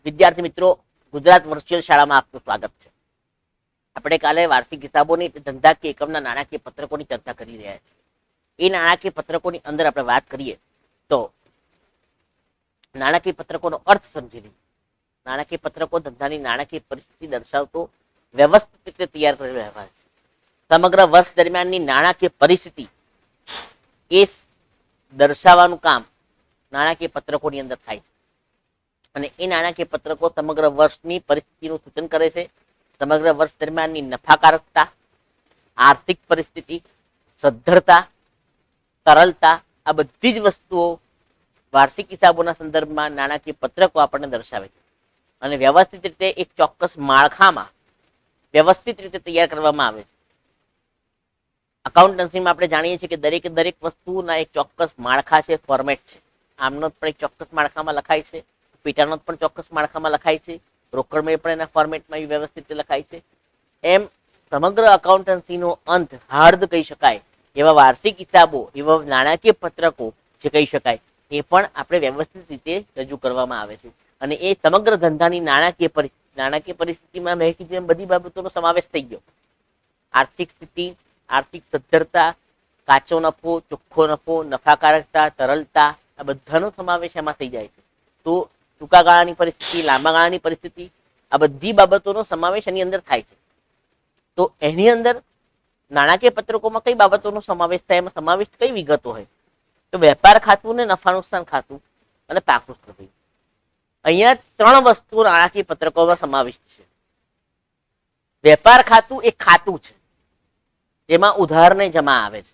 વિદ્યાર્થી મિત્રો, ગુજરાત વર્ચ્યુઅલ શાળામાં આપનું સ્વાગત છે. આપણે કાલે વાર્ષિક હિસાબોની ધંધાકીય એકમના નાણાકીય પત્રકોની ચર્ચા કરી રહ્યા છીએ. એ નાણાકીય પત્રકોની અંદર આપણે વાત કરીએ તો નાણાકીય પત્રકોનો અર્થ સમજી લઈએ. નાણાકીય પત્રકો ધંધાની નાણાકીય પરિસ્થિતિ દર્શાવતો વ્યવસ્થિત રીતે તૈયાર કરેલો અહેવાલ છે. સમગ્ર વર્ષ દરમિયાનની નાણાકીય પરિસ્થિતિ એ દર્શાવવાનું કામ નાણાકીય પત્રકોની અંદર થાય છે. અને એ નાણાકીય પત્રકો સમગ્ર વર્ષની પરિસ્થિતિનું સૂચન કરે છે. સમગ્ર વર્ષ દરમિયાનની નફાકારકતા, આર્થિક પરિસ્થિતિ, સદ્ધરતા, તરલતા, આ બધી જ વસ્તુઓ વાર્ષિક હિસાબોના સંદર્ભમાં નાણાકીય પત્રકો આપણને દર્શાવે છે. અને વ્યવસ્થિત રીતે એક ચોક્કસ માળખામાં વ્યવસ્થિત રીતે તૈયાર કરવામાં આવે છે. અકાઉન્ટન્સીમાં આપણે જાણીએ છીએ કે દરેક વસ્તુના એક ચોક્કસ માળખા છે, ફોર્મેટ છે. આમનો પણ એક ચોક્કસ માળખામાં લખાય છે, પેટાનો પણ ચોક્કસ માળખામાં લખાય છે, રોકડ મેળ પણ એના ફોર્મેટમાં વ્યવસ્થિત લખાય છે. એમ સમગ્ર અકાઉન્ટન્સીનો અંત હાર્દ કહી શકાય એવા વાર્ષિક હિસાબો, એવા નાણાકીય પત્રકો જે કહી શકાય, એ પણ આપણે વ્યવસ્થિત રીતે રજૂ કરવામાં આવે છે. અને એ સમગ્ર ધંધાની નાણાકીય પરિસ્થિતિમાં મેં કીધું એમ બધી બાબતોનો સમાવેશ થઈ ગયો. આર્થિક સ્થિતિ, આર્થિક સદ્ધરતા, કાચો નફો, ચોખ્ખો નફો, નફાકારકતા, તરલતા, આ બધાનો સમાવેશ એમાં થઈ જાય છે. તો ટૂંકા ગાળાની પરિસ્થિતિ, લાંબા ગાળાની પરિસ્થિતિ, આ બધી બાબતોનો સમાવેશ એની અંદર થાય છે. તો એની અંદર નાણાકીય પત્રકોમાં કઈ બાબતોનો સમાવેશ થાય, એમાં સમાવિષ્ટ કઈ વિગતો હોય તો વેપાર ખાતું ને નફા નુકસાન ખાતું અને પાકું સરવૈયું. અહીંયા 3 વસ્તુઓ નાણાકીય પત્રકોમાં સમાવિષ્ટ છે. વેપાર ખાતું એક ખાતું છે જેમાં ઉધારને જમા આવે છે.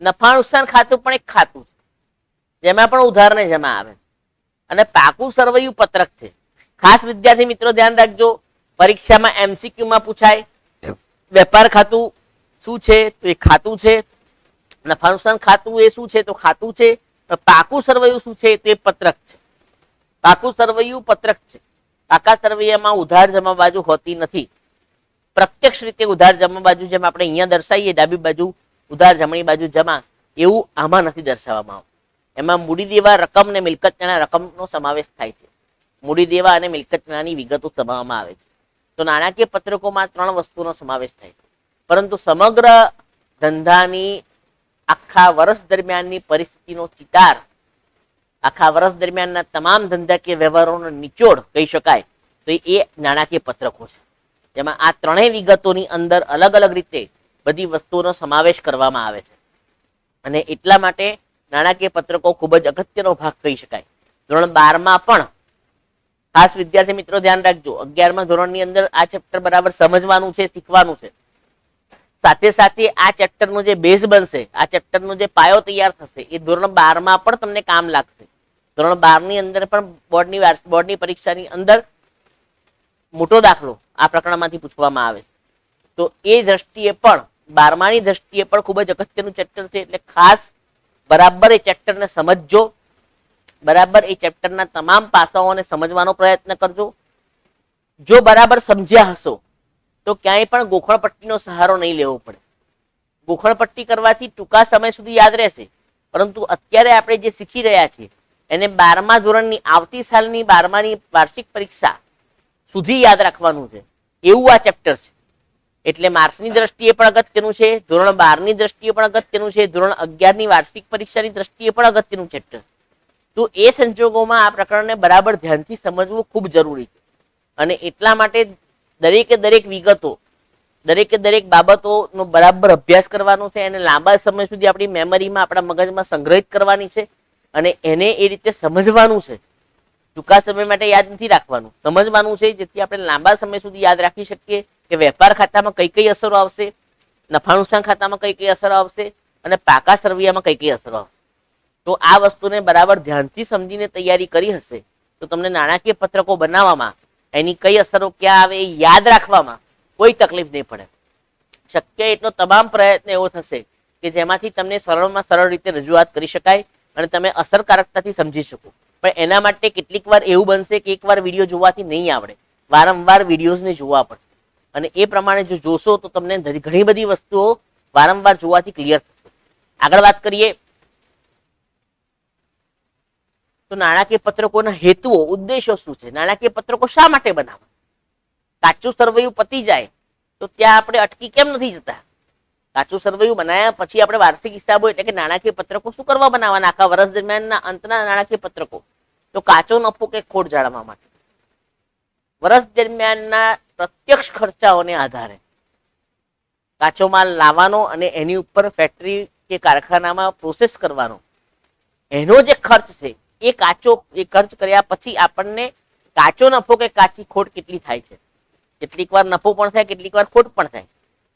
નફા નુકસાન ખાતું પણ એક ખાતું છે જેમાં પણ ઉધારને જમા આવે છે. અને પાકું સરવૈયું પત્રક છે. ખાસ વિદ્યાર્થી મિત્રો ધ્યાન રાખજો, પરીક્ષામાં MCQ પૂછાય વેપાર ખાતું શું છે તો એ ખાતું છે, નફા નુકસાન ખાતું એ શું છે તો ખાતું છે, પાકું સરવૈયું શું છે તે પત્રક છે. પાકું સરવૈયું પત્રક છે. પાકા સરવૈયામાં ઉધાર જમા બાજુ હોતી નથી. પ્રત્યક્ષ રીતે ઉધાર જમા બાજુ જેમ આપણે અહીંયા દર્શાવીએ ડાબી બાજુ ઉધાર, જમણી બાજુ જમા, એવું આમાં નથી દર્શાવવામાં આવતું. એમાં મૂડી દેવા રકમ ને મિલકત રકમનો સમાવેશ થાય છે. મૂડી દેવા અને મિલકત વિગતો સમાવવામાં આવે છે. તો નાણાકીય પત્રકોમાં 3 વસ્તુનો સમાવેશ થાય છે. પરંતુ સમગ્ર ધંધાની આખા વર્ષ દરમિયાનની પરિસ્થિતિનો ચિતાર, આખા વર્ષ દરમિયાનના તમામ ધંધાકીય વ્યવહારોનો નિચોડ કહી શકાય તો એ નાણાકીય પત્રકો છે. જેમાં આ 3 વિગતોની અંદર અલગ અલગ રીતે બધી વસ્તુઓનો સમાવેશ કરવામાં આવે છે. અને એટલા માટે નાણાકીય પત્રકો ખૂબ જ અગત્યનો ભાગ કહી શકાય. ધોરણ 12માં પણ ખાસ વિદ્યાર્થી મિત્રો ધ્યાન રાખજો, 11મા ધોરણની અંદર આ ચેપ્ટર બરાબર સમજવાનું છે, શીખવાનું છે. સાથે સાથે આ ચેપ્ટરનો જે બેઝ બનશે, આ ચેપ્ટરનો જે પાયો તૈયાર થશે, એ ધોરણ 12માં પણ તમને કામ લાગશે. ધોરણ 12ની અંદર પણ બોર્ડની પરીક્ષાની અંદર મોટો દાખલો આ પ્રકરણમાંથી પૂછવામાં આવે. તો એ દ્રષ્ટિએ પણ 12માની દ્રષ્ટિએ પણ ખૂબ જ અગત્યનું ચેપ્ટર છે. એટલે ખાસ બરાબર એ ચેપ્ટરને સમજજો, બરાબર એ ચેપ્ટરના તમામ પાસાઓને સમજવાનો પ્રયત્ન કરજો. જો બરાબર સમજ્યા હશો તો ક્યાંય પણ ગોખણપટ્ટીનો સહારો નહીં લેવો પડે. ગોખણપટ્ટી કરવાથી ટૂંકા સમય સુધી યાદ રહેશે, પરંતુ અત્યારે આપણે જે શીખી રહ્યા છીએ એને 12મા ધોરણની આવતી સાલની 12માની વાર્ષિક પરીક્ષા સુધી યાદ રાખવાનું છે, એવું આ ચેપ્ટર છે. એટલે માર્ક્સની દ્રષ્ટિએ પણ અગત્યનું છે, ધોરણ 12ની દ્રષ્ટિએ પણ અગત્યનું છે, ધોરણ 11ની વાર્ષિક પરીક્ષાની દ્રષ્ટિએ પણ અગત્યનું ચેપ્ટર. તો એ સંજોગોમાં આ પ્રકરણને બરાબર ધ્યાનથી સમજવું ખૂબ જરૂરી છે. અને એટલા માટે દરેક વિગતો, દરેક બાબતોનો બરાબર અભ્યાસ કરવાનો છે. અને લાંબા સમય સુધી આપણી મેમરીમાં, આપણા મગજમાં સંગ્રહિત કરવાની છે. અને એને એ રીતે સમજવાનું છે. ટૂંકા સમય માટે યાદ નથી રાખવાનું, સમજવાનું છે, જેથી આપણે લાંબા સમય સુધી યાદ રાખી શકીએ કે વેપાર ખાતામાં કઈ અસરો આવશે, નફા નુકસાન ખાતામાં કઈ અસરો આવશે અને પાકા સરવૈયામાં કઈ અસરો આવશે. તો આ વસ્તુને બરાબર ધ્યાનથી સમજીને તૈયારી કરી હશે તો તમને નાણાકીય પત્રકો બનાવવામાં એની કઈ અસરો ક્યાં આવે એ યાદ રાખવામાં કોઈ તકલીફ નહીં પડે. શક્ય એટલો તમામ પ્રયત્ન એવો થશે કે જેમાંથી તમને સરળમાં સરળ રીતે રજૂઆત કરી શકાય અને તમે અસરકારકતાથી સમજી શકો. પણ એના માટે કેટલીક વાર એવું બનશે કે એકવાર વિડીયો જોવાથી નહીં આવડે, વારંવાર વિડીયોઝને જોવા પડશે. અને એ પ્રમાણે જો જોશો તો તમને ઘણી બધી વસ્તુઓ વારંવાર જોવાથી ક્લિયર થશે. આગળ વાત કરીએ તો નાણાકીય પત્રકોના હેતુઓ, ઉદ્દેશો શું છે? નાણાકીય પત્રકો શા માટે બનાવવા? કાચું સરવૈયું પતી જાય તો ત્યાં આપણે અટકી કેમ નથી જતા? કાચું સરવૈયું બનાવ્યા પછી આપણે વાર્ષિક હિસાબો એટલે કે નાણાકીય પત્રકો શું કરવા બનાવવાના? આખા વર્ષ દરમિયાનના અંતના નાણાકીય પત્રકો તો કાચો નફો કે ખોટ જાણવા માટે. વર્ષ દરમિયાનના પ્રત્યક્ષ ખર્ચાઓને આધારે કાચો માલ લાવવાનો અને એની ઉપર ફેક્ટરી કે કારખાનામાં પ્રોસેસ કરવાનો, એનો જે ખર્ચ છે એ ખર્ચ કર્યા પછી આપણને કાચો નફો કે કાચી ખોટ કેટલી થાય છે. કેટલીક વાર નફો પણ થાય, કેટલીક વાર ખોટ પણ થાય.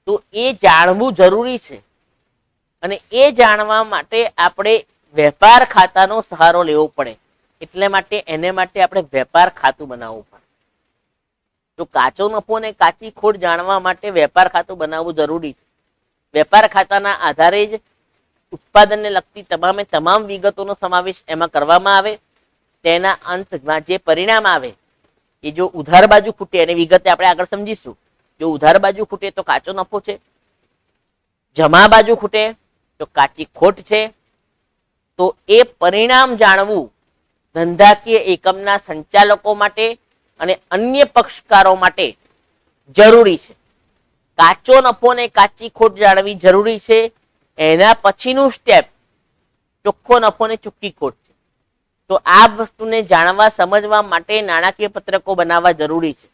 તો એ જાણવું જરૂરી છે અને એ જાણવા માટે આપણે વેપાર ખાતાનો સહારો લેવો પડે. એટલે માટે એને માટે આપણે વેપાર ખાતું બનાવવું પડે. તો કાચો નફો અને કાચી ખોટ જાણવા માટે વેપાર ખાતું બનાવવું જરૂરી છે. વેપાર ખાતાના આધારે જ ઉત્પાદનને લગતી તમામ વિગતોનો સમાવેશ એમાં કરવામાં આવે. તેના અંતમાં જે પરિણામ આવે એ જો ઉધાર બાજુ ખૂટે, એની વિગતે આપણે આગળ સમજીશું. જો ઉધાર બાજુ ખૂટે તો કાચો નફો છે, જમા બાજુ ખૂટે તો કાચી ખોટ છે. તો એ પરિણામ જાણવું ધંધાકીય એકમના સંચાલકો માટે અને અન્ય પક્ષકારો માટે જરૂરી છે. કાચો નફો ને કાચી ખોટ જાણવી જરૂરી છે. એના પછીનું સ્ટેપ ચોખ્ખો નફો ને ચોખ્ખી ખોટ છે. તો આ વસ્તુને જાણવા સમજવા માટે નાણાકીય પત્રકો બનાવવા જરૂરી છે.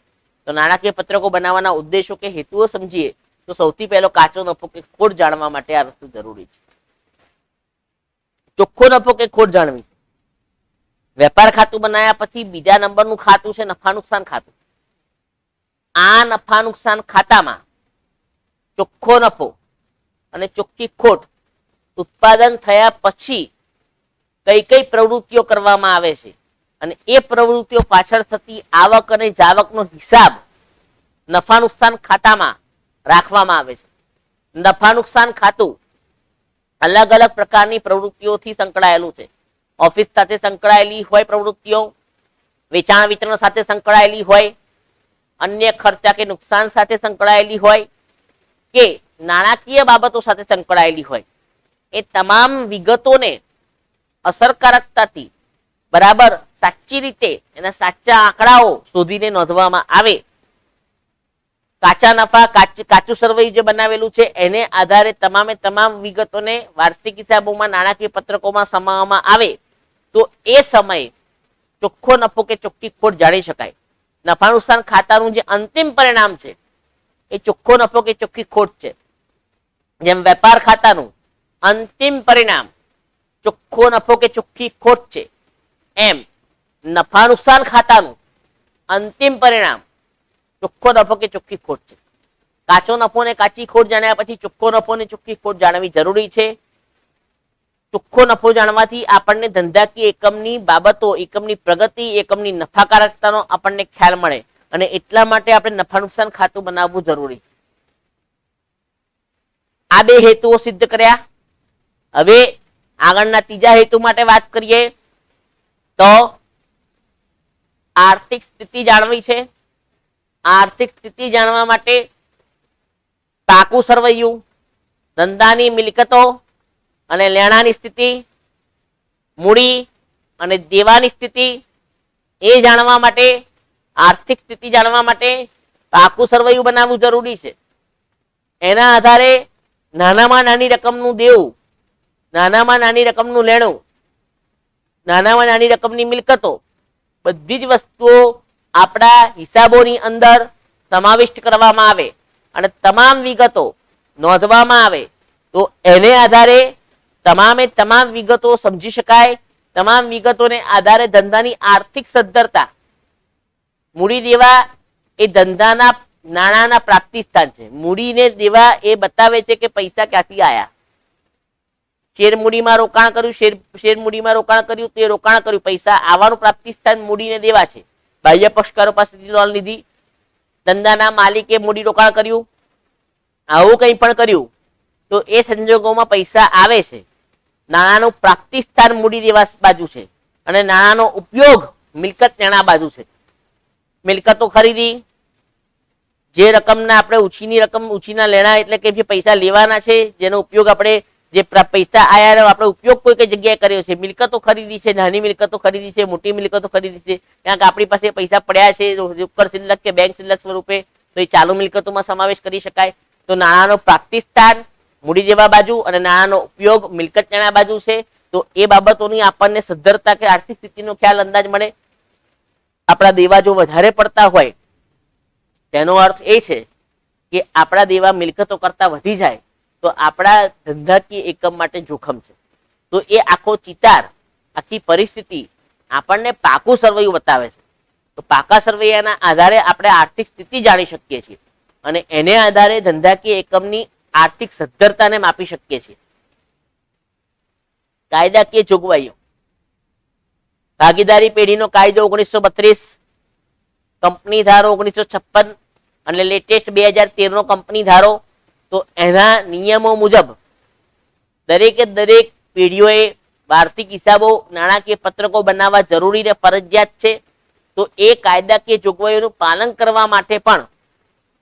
તો નાણાકીય પત્રકો બનાવવાના ઉદ્દેશો કે હેતુઓ સમજીએ તો સૌથી પહેલો કાચો નફો કે ખોટ જાણવા માટે આ વસ્તુ જરૂરી છે. ચોખ્ખો નફો કે ખોટ જાણવી છે. વેપાર ખાતું બનાવ્યા પછી બીજા નંબરનું ખાતું છે નફા નુકસાન ખાતું. આ નફા નુકસાન ખાતામાં ચોખ્ખો નફો અને ચોખ્ખી ખોટ ઉત્પાદન થયા પછી કઈ કઈ પ્રવૃત્તિઓ કરવામાં આવે છે અને એ પ્રવૃત્તિઓ પાછળ થતી આવક અને જાવકનો હિસાબ નફા નુકસાન ખાતામાં રાખવામાં આવે છે. નફા નુકસાન ખાતું અલગ અલગ પ્રકારની પ્રવૃત્તિઓથી સંકળાયેલું છે. ઓફિસ સાથે સંકળાયેલી હોય પ્રવૃત્તિઓ, વેચાણ વિતરણ સાથે સંકળાયેલી હોય, અન્ય ખર્ચા કે નુકસાન સાથે સંકળાયેલી હોય કે નાણાકીય બાબતો સાથે સંકળાયેલી હોય. એ તમામ વિગતોને અસરકારકતાથી બરાબર સાચી રીતે એના સાચા આંકડાઓ શોધીને નોંધવામાં આવે. કાચા નફા કાચું સરવૈયું જે બનાવેલું છે એને આધારે તમામ વિગતોને વાર્ષિક હિસાબોમાં નાણાકીય પત્રકોમાં સમાવવામાં આવે તો એ સમયે ચોખ્ખો નફો કે ચોખ્ખી ખોટ જાણી શકાય. નફા નુકસાન ખાતાનું જે અંતિમ પરિણામ છે એ ચોખ્ખો નફો કે ચોખ્ખી ખોટ છે. જેમ વેપાર ખાતાનું અંતિમ પરિણામ ચોખ્ખો નફો કે ચોખ્ખી ખોટ છે, એમ નફા નુકસાન ખાતાનું અંતિમ પરિણામ ચોખ્ખો નફો કે ચોખ્ખી ખોટ છે. કાચો નફો ને કાચી ખોટ જાણ્યા પછી ચોખ્ખો નફો ને ચોખ્ખી ખોટ જાણવી જરૂરી છે. ચોખ્ખો નફો જાણવાથી આપણને ધંધાકીય એકમની બાબતો, એકમની પ્રગતિ, એકમની નફાકારકતાનો આપણને ખ્યાલ મળે અને એટલા માટે આપણે નફા નુકસાન ખાતું બનાવવું જરૂરી. આ બે હેતુઓ સિદ્ધ કર્યા. હવે આગળના ત્રીજા હેતુ માટે વાત કરીએ તો આર્થિક સ્થિતિ જાણવી છે. આર્થિક સ્થિતિ જાણવા માટે પાકું સરવૈયું, ધંધાની મિલકતો અને લેણાની સ્થિતિ, મૂડી અને દેવાની સ્થિતિ એ જાણવા માટે, આર્થિક સ્થિતિ જાણવા માટે પાકું સરવૈયું બનાવવું જરૂરી છે. એના આધારે નાનામાં નાની રકમનું દેવું, નાનામાં નાની રકમનું લેણું, નાનામાં નાની રકમની મિલકતો બધી જ વસ્તુઓ આપણા હિસાબોની અંદર સમાવિષ્ટ કરવામાં આવે અને તમામ વિગતો નોંધવામાં આવે તો એને આધારે તમામ વિગતો સમજી શકાય. તમામ વિગતોને આધારે ધંધાની આર્થિક સદ્ધરતા, મૂડી દેવા એ ધંધાના નાણાંના પ્રાપ્તિ સ્થાન છે. મૂડીને દેવા એ બતાવે છે કે પૈસા ક્યાંથી આયા. શેર મૂડીમાં રોકાણ કર્યું, શેર મૂડીમાં રોકાણ કર્યું, તે રોકાણ કર્યું, પૈસા આવવાનું પ્રાપ્તિ સ્થાન મૂડીને દેવા છે. બાહ્ય પક્ષકારો પાસેથી લોન લીધી, ધંધાના માલિકે મૂડી રોકાણ કર્યું, આવું કંઈ પણ કર્યું તો એ સંજોગોમાં પૈસા આવે છે. નાણાંનું પ્રાપ્તિ સ્થાન મૂડી દેવા બાજુ છે અને નાણાંનો ઉપયોગ મિલકત લેણા બાજુ છે. મિલકતો ખરીદી, જે રકમના આપણે ઉછીની રકમ, ઉછીના લેણા એટલે કે જે પૈસા લેવાના છે જેનો ઉપયોગ આપણે જે પૈસા આયા આપણે ઉપયોગ કોઈ કઈ જગ્યાએ કર્યો છે, મિલકતો ખરીદી છે, નાની મિલકતો ખરીદી છે, મોટી મિલકતો ખરીદી છે, ક્યાંક આપણી પાસે પૈસા પડ્યા છે રોકડ શિલ્લક કે બેંક શિલ્લક સ્વરૂપે, તો એ ચાલુ મિલકતોમાં સમાવેશ કરી શકાય. તો નાણાંનો પ્રાપ્તિ સ્થાન મૂડી જેવા બાજુ અને નાણાંનો ઉપયોગ મિલકત નાણા બાજુ છે. તો એ બાબતોની આપણને સદ્ધરતા કે આર્થિક સ્થિતિનો ખ્યાલ અંદાજ મળે. આપણા દેવા જો વધારે પડતા હોય તેનો અર્થ એ છે કે આપણા દેવા મિલકતો કરતા વધી જાય તો આપણા ધંધાકીય એકમ માટે જોખમ છે. તો એ આખો ચિતાર, આખી પરિસ્થિતિ આપણને પાકું સરવૈયું બતાવે છે. તો પાકા સરવૈયાના આધારે આપણે આર્થિક સ્થિતિ જાણી શકીએ છીએ અને એને આધારે ધંધાકીય એકમની આર્થિક સદ્ધરતાને માપી શકીએ છીએ. કાયદાકીય જોગવાઈઓ, ભાગીદારી પેઢીનો કાયદો 1932, કંપની ધારો 1956 અને લેટેસ્ટ 2013 નો કંપની ધારો. તો એના નિયમો મુજબ દરેકે દરેક પેઢીઓએ વાર્ષિક હિસાબો, નાણાકીય પત્રકો બનાવવા જરૂરી ને ફરજિયાત છે. તો એ કાયદાકીય જોગવાઈઓનું પાલન કરવા માટે પણ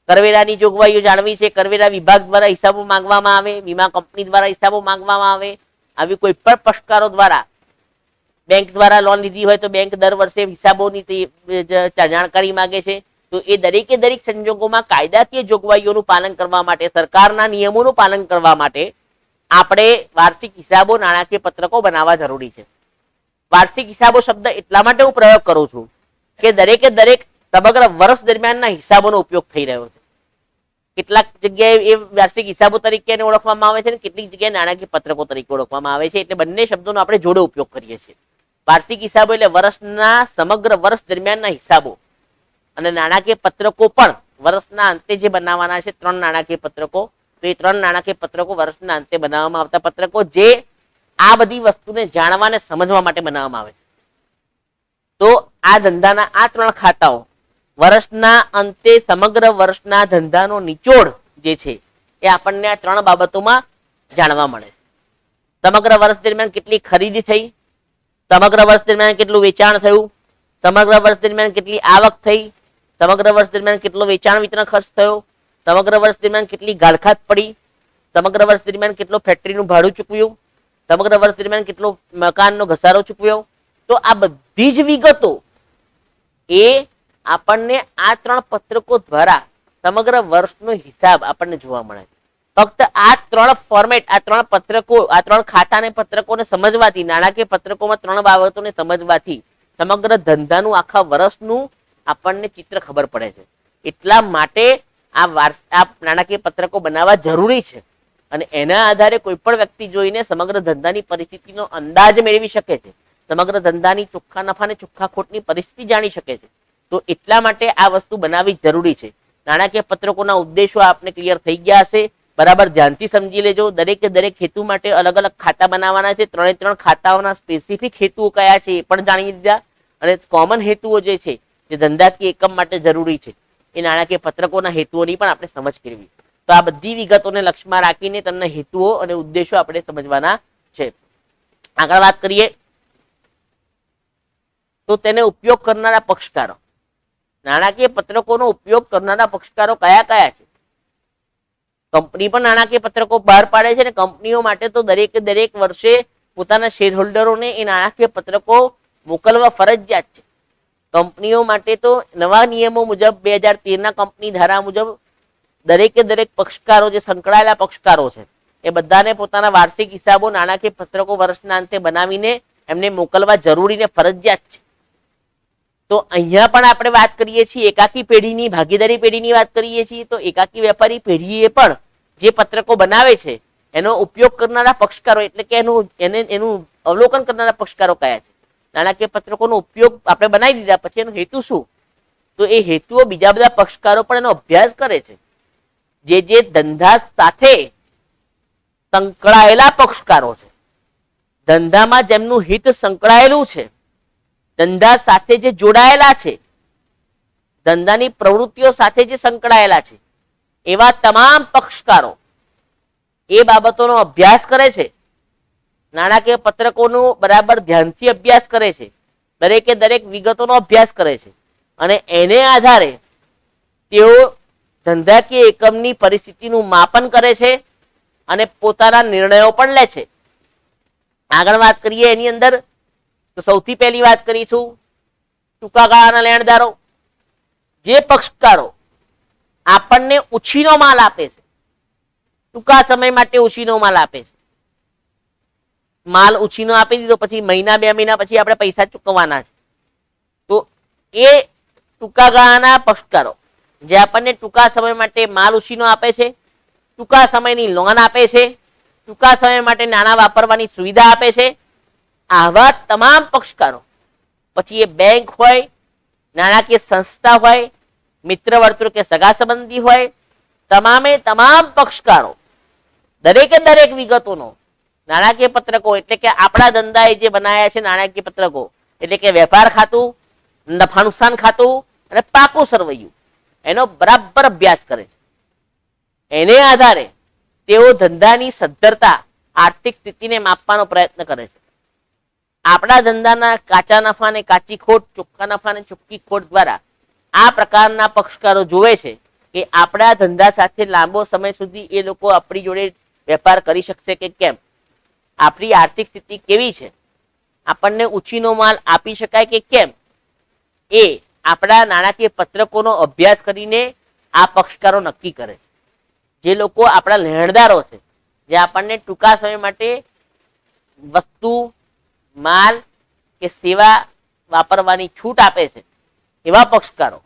કરવેરાની જોગવાઈઓ જાણવી છે. કરવેરા વિભાગ દ્વારા હિસાબો માંગવામાં આવે, વીમા કંપની દ્વારા હિસાબો માંગવામાં આવે. આવી કોઈ પણ પક્ષકારો દ્વારા, બેંક દ્વારા લોન લીધી હોય તો બેંક દર વર્ષે હિસાબોની જાણકારી માંગે છે. તો એ દરેકે દરેક સંજોગોમાં કાયદાકીય જોગવાઈઓનું પાલન કરવા માટે, સરકારના નિયમોનું પાલન કરવા માટે આપણે વાર્ષિક હિસાબો, નાણાકીય પત્રકો બનાવવા જરૂરી છે. વાર્ષિક હિસાબો શબ્દ એટલા માટે હું પ્રયોગ કરું છું કે દરેકે દરેક સમગ્ર વર્ષ દરમિયાનના હિસાબોનો ઉપયોગ થઈ રહ્યો છે. કેટલાક જગ્યાએ એ વાર્ષિક હિસાબો તરીકે ઓળખવામાં આવે છે અને કેટલીક જગ્યાએ નાણાકીય પત્રકો તરીકે ઓળખવામાં આવે છે. એટલે બંને શબ્દોનો આપણે જોડે ઉપયોગ કરીએ છીએ. વાર્ષિક હિસાબો એટલે વર્ષના સમગ્ર વર્ષ દરમિયાનના હિસાબો, અને નાણાકીય પત્રકો પણ વર્ષના અંતે જે બનાવવાના છે 3 નાણાકીય પત્રકો. તો એ 3 નાણાકીય પત્રકો વર્ષના અંતે બનાવવામાં આવતા પત્રકો જે આ બધી વસ્તુને જાણવા અને સમજવા માટે બનાવવામાં આવે છે. તો આ ધંધાના આ 3 ખાતાઓ વર્ષના અંતે સમગ્ર વર્ષના ધંધાનો નિચોડ જે છે એ આપણને આ 3 બાબતોમાં જાણવા મળે. સમગ્ર વર્ષ દરમિયાન કેટલી ખરીદી થઈ, સમગ્ર વર્ષ દરમિયાન કેટલું વેચાણ થયું, સમગ્ર વર્ષ દરમિયાન કેટલી આવક થઈ, સમગ્ર વર્ષ દરમિયાન કેટલો વેચાણ વિતરણ ખર્ચ થયો, સમગ્ર વર્ષ દરમિયાન કેટલી ગાળખાત પડી, સમગ્ર વર્ષ દરમિયાન કેટલો ફેક્ટરીનું ભાડું ચૂકવ્યું, સમગ્ર વર્ષ દરમિયાન કેટલો મકાનનો ઘસારો ચૂકવ્યો. તો આ બધી જ વિગતો એ આપણને આ 3 પત્રકો દ્વારા સમગ્ર વર્ષનો હિસાબ આપણને જોવા મળે. ફક્ત આ 3 ફોર્મેટ, આ 3 પત્રકો, આ 3 ખાતાને પત્રકોને સમજવાથી, નાણાકીય પત્રકોમાં 3 બાબતોને સમજવાથી સમગ્ર ધંધાનું આખા વર્ષનું આપણને ચિત્ર ખબર પડે છે. એટલા માટે આ નાણાકીય પત્રકો બનાવવા જરૂરી છે અને એના આધારે કોઈ પણ વ્યક્તિ જોઈને સમગ્ર ધંધાની પરિસ્થિતિનો અંદાજ મેળવી શકે છે, સમગ્ર ધંધાની ચોખ્ખા નફા અને ચોખ્ખા ખોટની પરિસ્થિતિ જાણી શકે છે. તો એટલા માટે આ વસ્તુ બનાવવી જરૂરી છે. નાણાકીય પત્રકોના ઉદ્દેશો આપને ક્લિયર થઈ ગયા હશે. બરાબર ધ્યાનથી સમજી લેજો. દરેકે દરેક હેતુ માટે અલગ અલગ ખાતા બનાવવાના છે. 3 ખાતાઓના સ્પેસિફિક હેતુઓ કયા છે એ પણ જાણી લીધા અને કોમન હેતુઓ જે છે જે ધંધાકીય એકમ માટે જરૂરી છે એ નાણાકીય પત્રકોના હેતુઓની પણ આપણે સમજ કરવી. તો આ બધી વિગતોને લક્ષ્યમાં રાખીને તેમના હેતુઓ અને ઉદ્દેશો આપણે સમજવાના છે. આગળ વાત કરીએ તો તેને ઉપયોગ કરનારા પક્ષકારો, નાણાકીય પત્રકોનો ઉપયોગ કરનારા પક્ષકારો કયા કયા છે. કંપની પણ નાણાકીય પત્રકો બહાર પાડે છે અને કંપનીઓ માટે તો દરેકે દરેક વર્ષે પોતાના શેર હોલ્ડરોને એ નાણાકીય પત્રકો મોકલવા ફરજિયાત છે. કંપનીઓ માટે તો નવા નિયમો મુજબ 2013 ના કંપની ધારા મુજબ દરેકે દરેક પક્ષકારો, જે સંકળાયેલા પક્ષકારો છે, એ બધાને પોતાના વાર્ષિક હિસાબો, નાણાકીય પત્રકો વર્ષના અંતે બનાવીને એમને મોકલવા જરૂરી ને ફરજિયાત છે. તો અહીંયા પણ આપણે વાત કરીએ છીએ એકાકી પેઢીની, ભાગીદારી પેઢીની વાત કરીએ છીએ. તો એકાકી વેપારી પેઢીએ પણ જે પત્રકો બનાવે છે એનો ઉપયોગ કરનારા પક્ષકારો એટલે કે એનું અવલોકન કરનારા પક્ષકારો કયા છે. નાણાકીય પત્રકોનો ઉપયોગ આપણે બનાવી દીધા પછી એનો હેતુ શું? તો એ હેતુઓ બીજા બધા પક્ષકારો પણ એનો અભ્યાસ કરે છે. જે ધંધા સાથે સંકળાયેલા પક્ષકારો છે, ધંધામાં જેમનું હિત સંકળાયેલું છે, ધંધા સાથે જે જોડાયેલા છે, ધંધાની પ્રવૃત્તિઓ સાથે જે સંકળાયેલા છે, એવા તમામ પક્ષકારો એ બાબતોનો અભ્યાસ કરે છે. નાણાકીય પત્રકોનું બરાબર ધ્યાનથી અભ્યાસ કરે છે. દરેકે દરેક વિગતોનો અભ્યાસ કરે છે અને એને આધારે તેઓ ધંધાકીય એકમની પરિસ્થિતિનું માપન કરે છે અને પોતાના નિર્ણયો પણ લે છે. આગળ વાત કરીએ એની અંદર તો સૌથી પહેલી વાત કરીશું ટૂંકા ગાળાના લેણદારો. જે પક્ષકારો આપણને ઉછીનો માલ આપે છે, ટૂંકા સમય માટે ઉછીનો માલ આપે છે, માલ ઉછીનો આપી દીધો પછી મહિના 2 મહિના પછી આપણે પૈસા ચૂકવવાના છે, તો એ ટૂંકા ગાળાના પક્ષકારો જે આપણને ટૂંકા સમય માટે માલ ઉછીનો આપે છે, ટૂંકા સમયની લોન આપે છે, ટૂંકા સમય માટે નાણાં વાપરવાની સુવિધા આપે છે, આવા તમામ પક્ષકારો, પછી એ બેંક હોય, નાણાકીય સંસ્થા હોય, મિત્ર વર્તુળ કે સગા સંબંધી હોય, તમામે તમામ પક્ષકારો દરેકે દરેક વિગતોનો નાણાકીય પત્રકો એટલે કે આપણા ધંધાએ જે બનાવ્યા છે નાણાકીય પત્રકો એટલે કે વેપાર ખાતું, નફા નુકસાન ખાતું અને પાકું સરવૈયું, એનો બરાબર અભ્યાસ કરે છે. એને આધારે તેઓ ધંધાની સદ્ધરતા, આર્થિક સ્થિતિને માપવાનો પ્રયત્ન કરે છે. આપણા ધંધાના કાચા નફા અને કાચી ખોટ, ચોખ્ખા નફા અને ચોખ્ખી ખોટ દ્વારા આ પ્રકારના પક્ષકારો જોવે છે કે આપણા ધંધા સાથે લાંબો સમય સુધી એ લોકો આપણી જોડે વેપાર કરી શકશે કે કેમ, આપણી આર્થિક સ્થિતિ કેવી છે, આપણને ઉછીનો માલ આપી શકાય કે કેમ, એ આપણા નાણાકીય પત્રકોનો અભ્યાસ કરીને આ પક્ષકારો નક્કી કરે છે. જે લોકો આપણા લેણદારો છે, જે આપણને ટૂંકા સમય માટે વસ્તુ, માલ કે સેવા વાપરવાની છૂટ આપે છે, એવા પક્ષકારો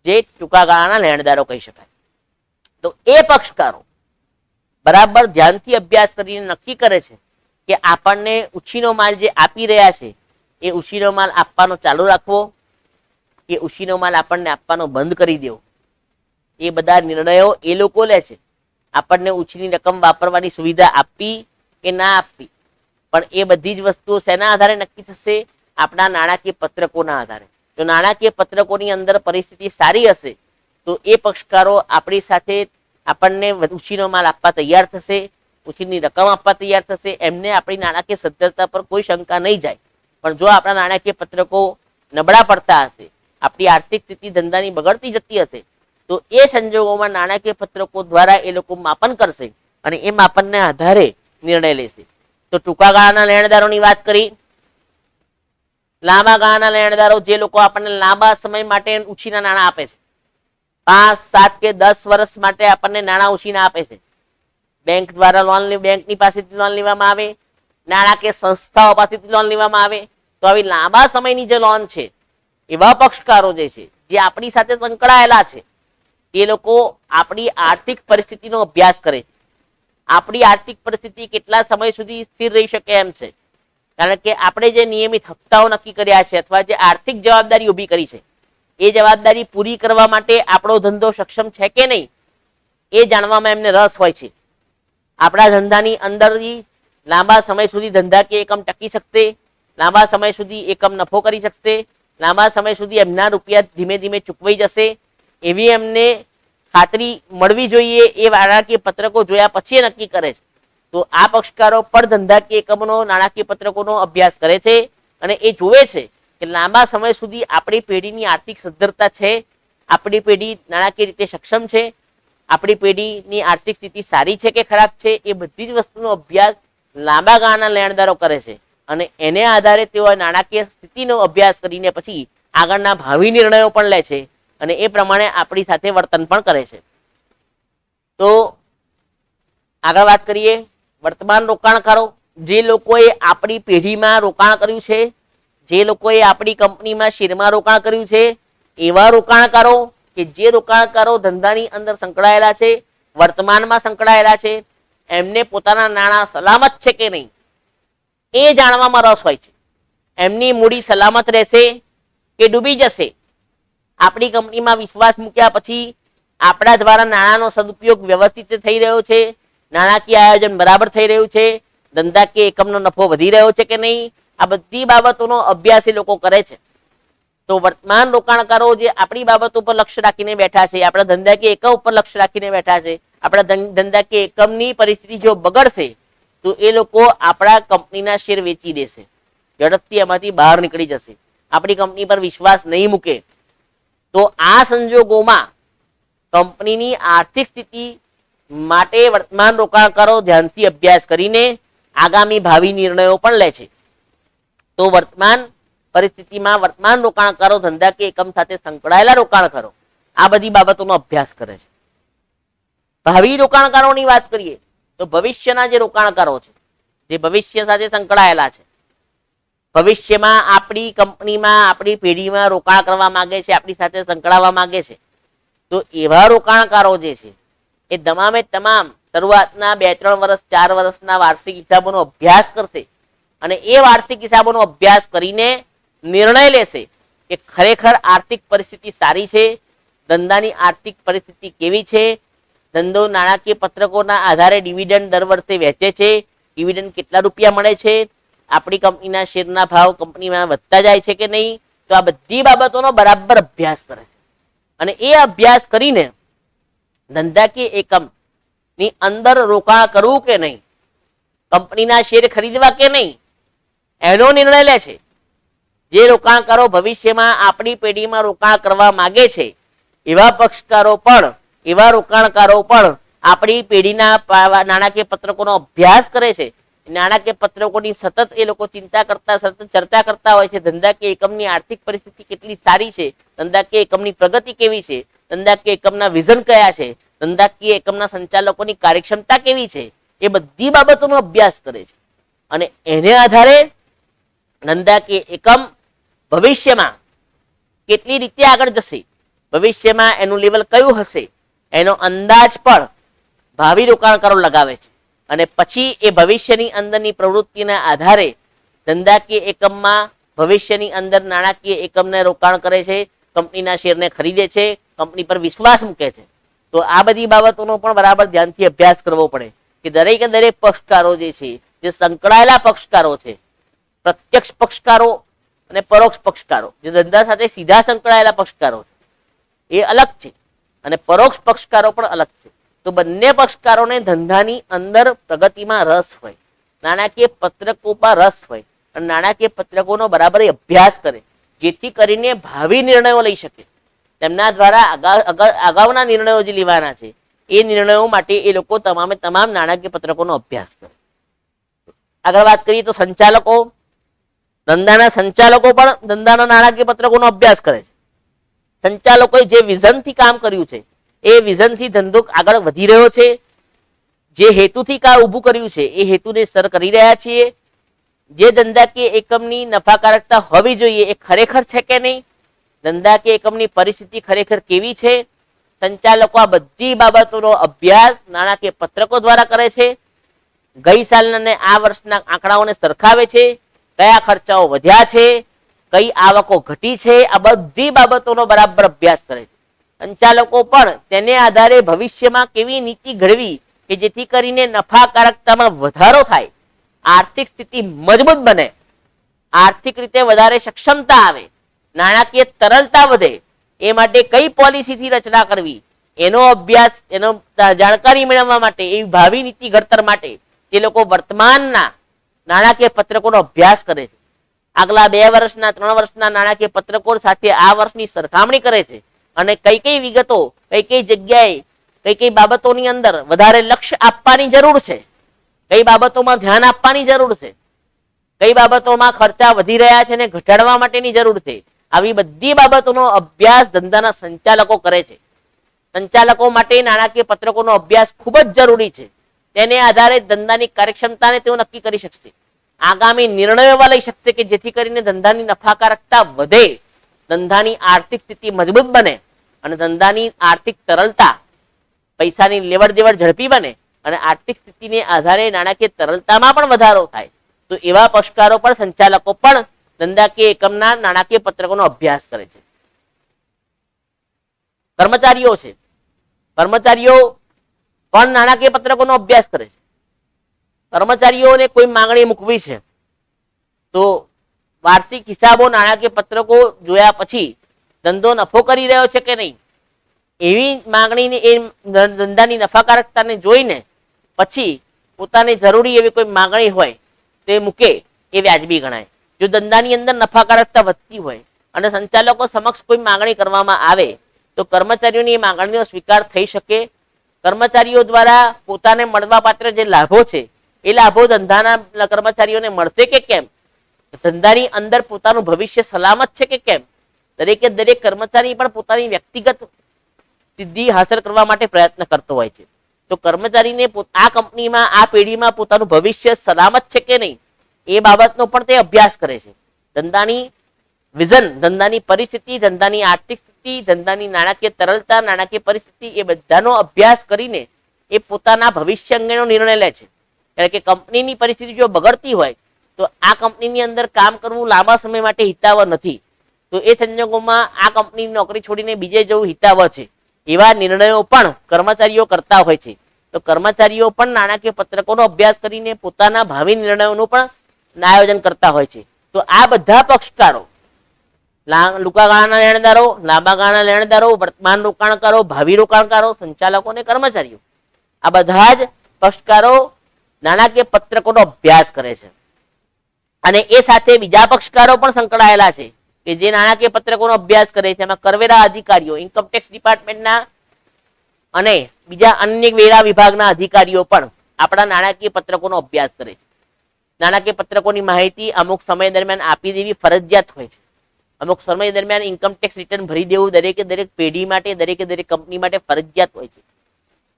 જે ટૂંકા ગાળાના લેણદારો કહી શકાય. તો એ પક્ષકારો બરાબર ધ્યાનથી અભ્યાસ કરીને નક્કી કરે છે કે આપણને ઉછીનો માલ જે આપી રહ્યા છે એ ઉછીનો માલ આપવાનો ચાલુ રાખવો, એ ઉછીનો માલ આપણને આપવાનો બંધ કરી દેવો. એ બધા નિર્ણયો એ લોકો લે છે. આપણને ઉછીની રકમ વાપરવાની સુવિધા આપવી કે ના આપવી, પણ એ બધી જ વસ્તુઓ શેના આધારે નક્કી થશે? આપણા નાણાકીય પત્રકોના આધારે. જો નાણાકીય પત્રકોની અંદર પરિસ્થિતિ સારી હશે તો એ પક્ષકારો આપણી સાથે આપણને ઉછીનો માલ આપવા તૈયાર થશે, ઉછીની રકમ આપવા તૈયાર થશે, એમને આપણી નાણાકીય સદ્ધરતા પર કોઈ શંકા નહીં જાય. પણ જો આપણા નાણાકીય પત્રકો નબળા પડતા હશે, આપણી આર્થિક સ્થિતિ ધંધાની બગડતી જતી હશે, તો એ સંજોગોમાં નાણાકીય પત્રકો દ્વારા એ લોકો માપન કરશે અને એ માપનના આધારે નિર્ણય લેશે. તો ટૂંકા ગાળાના લેણદારોની વાત કરી. લાંબા ગાળાના લેણદારો જે લોકો આપણને લાંબા સમય માટે ઉછીના નાણાં આપે છે, 5, 7 કે 10 વર્ષ માટે આપણને નાણાં ઉછીના આપે છે. બેંક દ્વારા બેંકની પાસેથી લોન લેવામાં આવે, નાણાકીય સંસ્થાઓ પાસેથી લોન લેવામાં આવે. તો આવી લાંબા સમયની જે લોન છે, એવા પક્ષકારો જે છે જે આપણી સાથે સંકળાયેલા છે, એ લોકો આપણી આર્થિક પરિસ્થિતિનો અભ્યાસ કરે છે. આપણી આર્થિક પરિસ્થિતિ કેટલા સમય સુધી સ્થિર રહી શકે એમ છે, કારણ કે આપણે જે નિયમિત હપ્તાઓ નક્કી કર્યા છે અથવા જે આર્થિક જવાબદારી ઊભી કરી છે, એ જવાબદારી પૂરી કરવા માટે આપણો ધંધો સક્ષમ છે કે નહીં, એ જાણવામાં એમને રસ હોય છે. આપણા ધંધાની અંદર લાંબા સમય સુધી ધંધાકીય એકમ ટકી શકશે, લાંબા સમય સુધી એકમ નફો કરી શકશે, લાંબા સમય સુધી એમના રૂપિયા ધીમે ધીમે ચૂકવાઈ જશે, એવી એમને ખાતરી મળવી જોઈએ. એ નાણાકીય પત્રકો જોયા પછી નક્કી કરે છે. તો આ પક્ષકારો પર ધંધાકીય એકમનો નાણાકીય પત્રકોનો અભ્યાસ કરે છે અને એ જોવે છે કે લાંબા સમય સુધી આપણી પેઢીની આર્થિક સદ્ધરતા છે, આપણી પેઢી નાણાકીય રીતે સક્ષમ છે, આપણી પેઢીની આર્થિક સ્થિતિ સારી છે કે ખરાબ છે, એ બધી જ વસ્તુનો અભ્યાસ લાંબા ગાળાના લેણદારો કરે છે અને એને આધારે તેઓ નાણાકીય સ્થિતિનો અભ્યાસ કરીને પછી આગળના ભાવિ નિર્ણયો પણ લે છે અને એ પ્રમાણે આપણી સાથે વર્તન પણ કરે છે. તો આગળ વાત કરીએ વર્તમાન રોકાણકારો. જે લોકોએ આપણી પેઢીમાં રોકાણ કર્યું છે, જે લોકોએ આપણી કંપનીમાં શેરમાં રોકાણ કર્યું છે, એવા રોકાણકારો કે જે રોકાણકારો ધંધાની અંદર સંકળાયેલા છે, વર્તમાનમાં સંકળાયેલા છે, એમને પોતાના નાણાં સલામત છે કે નહીં એ જાણવામાં રસ હોય છે. એમની મૂડી સલામત રહેશે કે ડૂબી જશે, આપણી કંપનીમાં વિશ્વાસ મૂક્યા પછી આપણા દ્વારા નાણાંનો સદુપયોગ વ્યવસ્થિત થઈ રહ્યો છે, નાણાકીય આયોજન બરાબર થઈ રહ્યું છે, ધંધાકીય એકમનો નફો વધી રહ્યો છે કે નહીં, આ બધી બાબતોનો અભ્યાસ એ લોકો કરે છે. તો વર્તમાન રોકાણકારો જે આપણી બાબતો પર લક્ષ્ય રાખીને બેઠા છે, આપણા ધંધાકીય એકમ ઉપર લક્ષ્ય રાખીને બેઠા છે, આપણા ધંધાકીય એકમની પરિસ્થિતિ જો બગડશે તો એ લોકો આપણા કંપનીના શેર વેચી દેશે, ઝડપથી એમાંથી બહાર નીકળી જશે, આપણી કંપની પર વિશ્વાસ નહીં મૂકે. તો આ સંજોગોમાં કંપનીની આર્થિક સ્થિતિ માટે વર્તમાન રોકાણકારો ધ્યાનથી અભ્યાસ કરીને આગામી ભાવિ નિર્ણયો પણ લે છે. તો વર્તમાન પરિસ્થિતિમાં વર્તમાન રોકાણકારો ધંધાકીય એકમ સાથે સંકળાયેલા રોકાણકારો આ બધી બાબતોનો અભ્યાસ કરે છે. ભાવિ રોકાણકારોની વાત કરીએ તો ભવિષ્યના જે રોકાણકારો છે, જે ભવિષ્ય સાથે સંકળાયેલા છે, ભવિષ્યમાં આપણી કંપનીમાં આપણી પેઢીમાં રોકાણ કરવા માંગે છે, આપણી સાથે સંકળાવવા માંગે છે, તો એવા રોકાણકારો જે છે એ તમામે તમામ શરૂઆતના 2-3 વર્ષ 4 વર્ષના વાર્ષિક હિસાબોનો અભ્યાસ કરશે અને એ વાર્ષિક હિસાબોનો અભ્યાસ કરીને નિર્ણય લેશે કે ખરેખર આર્થિક પરિસ્થિતિ સારી છે, ધંધાની આર્થિક પરિસ્થિતિ કેવી છે, ધંધો નાણાકીય પત્રકોના આધારે ડિવિડન્ડ દર વર્ષે વહેંચે છે, ડિવિડન્ડ કેટલા રૂપિયા મળે છે, આપણી કંપનીના શેરના ભાવ કંપનીમાં વધતા જાય છે કે નહીં. તો આ બધી બાબતોનો બરાબર અભ્યાસ કરે છે અને એ અભ્યાસ કરીને ધંધાકીય એકમ ની અંદર રોકાણ કરવું કે નહીં, કંપનીના શેર ખરીદવા કે નહીં, એનો નિર્ણય લે છે. જે રોકાણકારો ભવિષ્યમાં આપણી પેઢીમાં રોકાણ કરવા માંગે છે એવા પક્ષકારો પણ એવા રોકાણકારો પણ આપણી પેઢીના નાણાકીય પત્રકોનો અભ્યાસ કરે છે. નાણાકીય પત્રકોની સતત એ લોકો ચિંતા કરતા, સતત ચર્ચા કરતા હોય છે. ધંધાકીય એકમની આર્થિક પરિસ્થિતિ કેટલી સારી છે, ધંધાકીય એકમની પ્રગતિ કેવી છે, ધંધાકીય એકમના વિઝન કયા છે, ધંધાકીય એકમના સંચાલકોની કાર્યક્ષમતા કેવી છે, એ બધી બાબતોનો અભ્યાસ કરે છે અને એને આધારે ધંધાકીય એકમ ભવિષ્યમાં કેટલી રીતે આગળ જશે, ભવિષ્યમાં એનું લેવલ કયું હશે, એનો અંદાજ પણ ભાવિ રોકાણકારો લગાવે છે અને પછી એ ભવિષ્યની અંદરની પ્રવૃત્તિના આધારે ધંધાકીય એકમમાં ભવિષ્યની અંદર નાણાકીય એકમને રોકાણ કરે છે, કંપનીના શેરને ખરીદે છે, કંપની પર વિશ્વાસ મૂકે છે. તો આ બધી બાબતોનો પણ બરાબર ધ્યાનથી અભ્યાસ કરવો પડે કે દરેકે દરેક પક્ષકારો જે છે, જે સંકળાયેલા પક્ષકારો છે, પ્રત્યક્ષ પક્ષકારો અને પરોક્ષ પક્ષકારો, જે ધંધા સાથે સીધા સંકળાયેલા પક્ષકારો છે એ અલગ છે અને પરોક્ષ પક્ષકારો પણ અલગ છે. તો બંને પક્ષકારોને ધંધાની અંદર પ્રગતિમાં રસ હોય, નાણાકીય પત્રકોમાં રસ હોય અને નાણાકીય પત્રકોનો બરાબર અભ્યાસ કરે, જેથી કરીને ભાવિ નિર્ણયો લઈ શકે. તેમના દ્વારા અગાઉના નિર્ણયો જે લેવાના છે એ નિર્ણયો માટે એ લોકો તમામે તમામ નાણાકીય પત્રકોનો અભ્યાસ કરે. આગળ વાત કરીએ તો સંચાલકો, ધંધાના સંચાલકો પણ ધંધાના નાણાકીય પત્રકોનો અભ્યાસ કરે છે. સંચાલકોએ જે વિઝનથી કામ કર્યું છે એ વિઝનથી ધંધો આગળ વધી રહ્યો છે, જે હેતુથી કામ ઊભું કર્યું છે એ હેતુને સર કરી રહ્યા છીએ, જે ધંધાકીય એકમની નફાકારકતા હોવી જોઈએ એ ખરેખર છે કે નહીં, ધંધાકીય એકમની પરિસ્થિતિ ખરેખર કેવી છે. સંચાલકો આ બધી બાબતોનો અભ્યાસ નાણાકીય પત્રકો દ્વારા કરે છે. ગઈ સાલના અને આ વર્ષના આંકડાઓને સરખાવે છે, કયા ખર્ચાઓ વધ્યા છે, કઈ આવકો ઘટી છે, આ બધી બાબતોનો બરાબર અભ્યાસ કરે છે. સંચાલકો પણ તેને આધારે ભવિષ્યમાં કેવી નીતિ ઘડવી કે જેથી કરીને નફાકારકતામાં વધારો થાય, આર્થિક સ્થિતિ મજબૂત બને, આર્થિક રીતે વધારે સક્ષમતા આવે, નાણાકીય તરલતા વધે, એ માટે કઈ પોલિસીથી રચના કરવી એનો અભ્યાસ, એનો જાણકારી મેળવવા માટે, એ ભાવિ નીતિ ઘડતર માટે તે લોકો વર્તમાનના નાણાકીય પત્રકોનો અભ્યાસ કરે છે. આગલા 2 વર્ષના 3 વર્ષના નાણાકીય પત્રકો સાથે આ વર્ષની સરખામણી કરે છે અને કઈ કઈ વિગતો, કઈ કઈ જગ્યાએ, કઈ કઈ બાબતોની અંદર વધારે લક્ષ્ય આપવાની જરૂર છે, કઈ બાબતોમાં ધ્યાન આપવાની જરૂર છે, કઈ બાબતોમાં ખર્ચા વધી રહ્યા છે અને ઘટાડવા માટેની જરૂર છે, આવી બધી બાબતોનો અભ્યાસ ધંધાના સંચાલકો કરે છે. સંચાલકો માટે નાણાકીય પત્રકોનો અભ્યાસ ખૂબ જ જરૂરી છે. તેને આધારે ધંધાની કાર્યક્ષમતાને તેઓ નક્કી કરી શકશે, આગામી નિર્ણયો એવા લઈ શકશે કે જેથી કરીને ધંધાની નફાકારકતા વધે, ધંધાની આર્થિક સ્થિતિ મજબૂત બને અને ધંધાની આર્થિક તરલતા, પૈસાની લેવડ દેવડ ઝડપી બને અને આર્થિક સ્થિતિને આધારે નાણાકીય તરલતામાં પણ વધારો થાય. તો એવા પક્ષકારો પણ સંચાલકો પણ ધંધાકીય એકમના નાણાકીય પત્રકોનો અભ્યાસ કરે છે. કર્મચારીઓ છે, કર્મચારીઓ પણ નાણાકીય પત્રકોનો અભ્યાસ કરે છે. કર્મચારીઓને કોઈ માંગણી મૂકવી છે તો વાર્ષિક હિસાબો, નાણાકીય પત્રકો જોયા પછી ધંધો નફો કરી રહ્યો છે કે નહીં એવી માંગણીને, એ ધંધાની નફાકારકતાને જોઈને પછી પોતાની જરૂરી એવી કોઈ માંગણી હોય તે મૂકે એ વ્યાજબી ગણાય. જો ધંધાની અંદર નફાકારકતા વધતી હોય અને સંચાલકો સમક્ષ કોઈ માંગણી કરવામાં આવે તો કર્મચારીઓની એ માંગણીનો સ્વીકાર થઈ શકે કર્મચારીઓ દ્વારા પોતાને મળવાપાત્ર જે લાભો છે એ લાભો ધંધાના કર્મચારીઓને મળશે કે કેમ, ધંધાની અંદર પોતાનું ભવિષ્ય સલામત છે કે કેમ, દરેકે દરેક કર્મચારી પણ પોતાની વ્યક્તિગત સિદ્ધિ હાંસલ કરવા માટે પ્રયત્ન કરતો હોય છે. તો કર્મચારીને આ કંપનીમાં આ પેઢીમાં પોતાનું ભવિષ્ય સલામત છે કે નહીં એ બાબતનો પણ તે અભ્યાસ કરે છે. ધંધાની વિઝન, ધંધાની પરિસ્થિતિ, ધંધાની આર્થિક સ્થિતિ, ધંધાની નાણાકીય તરલતા, નાણાકીય પરિસ્થિતિ એ બધાનો અભ્યાસ કરીને એ પોતાના ભવિષ્ય અંગેનો નિર્ણય લે છે. કારણ કે કંપનીની પરિસ્થિતિ જો બગડતી હોય તો આ કંપનીની અંદર કામ કરવું લાંબા સમય માટે હિતાવહ નથી. તો એ સંજોગોમાં આ કંપનીની નોકરી છોડીને બીજે જવું હિતાવહ છે. એવા નિર્ણયો પણ કર્મચારીઓ કરતા હોય છે. તો કર્મચારીઓ પણ નાણાકીય પત્રકોનો અભ્યાસ કરીને પોતાના ભાવિ નિર્ણયોનું પણ આયોજન કરતા હોય છે. તો આ બધા પક્ષકારો, ટૂંકા ગાળાના લેણદારો, લાંબા ગાળાના લેણદારો, વર્તમાન રોકાણકારો, ભાવિ રોકાણકારો, સંચાલકો અને કર્મચારીઓ, આ બધા જ પક્ષકારો નાણાકીય પત્રકોનો અભ્યાસ કરે છે. અને એ સાથે બીજા પક્ષકારો પણ સંકળાયેલા છે કે જે નાણાકીય પત્રકોનો અભ્યાસ કરે છે. એમાં કરવેરા અધિકારીઓ, ઇન્કમટેક્સ ડિપાર્ટમેન્ટના અને બીજા અન્ય વેરા વિભાગના અધિકારીઓ પણ આપણા નાણાકીય પત્રકોનો અભ્યાસ કરે છે. નાણાકીય પત્રકોની માહિતી અમુક સમય દરમિયાન આપી દેવી ફરજિયાત હોય છે. અમુક સમય દરમિયાન ઇન્કમટેક્સ રિટર્ન ભરી દેવું દરેકે દરેક પેઢી માટે, દરેકે દરેક કંપની માટે ફરજિયાત હોય છે.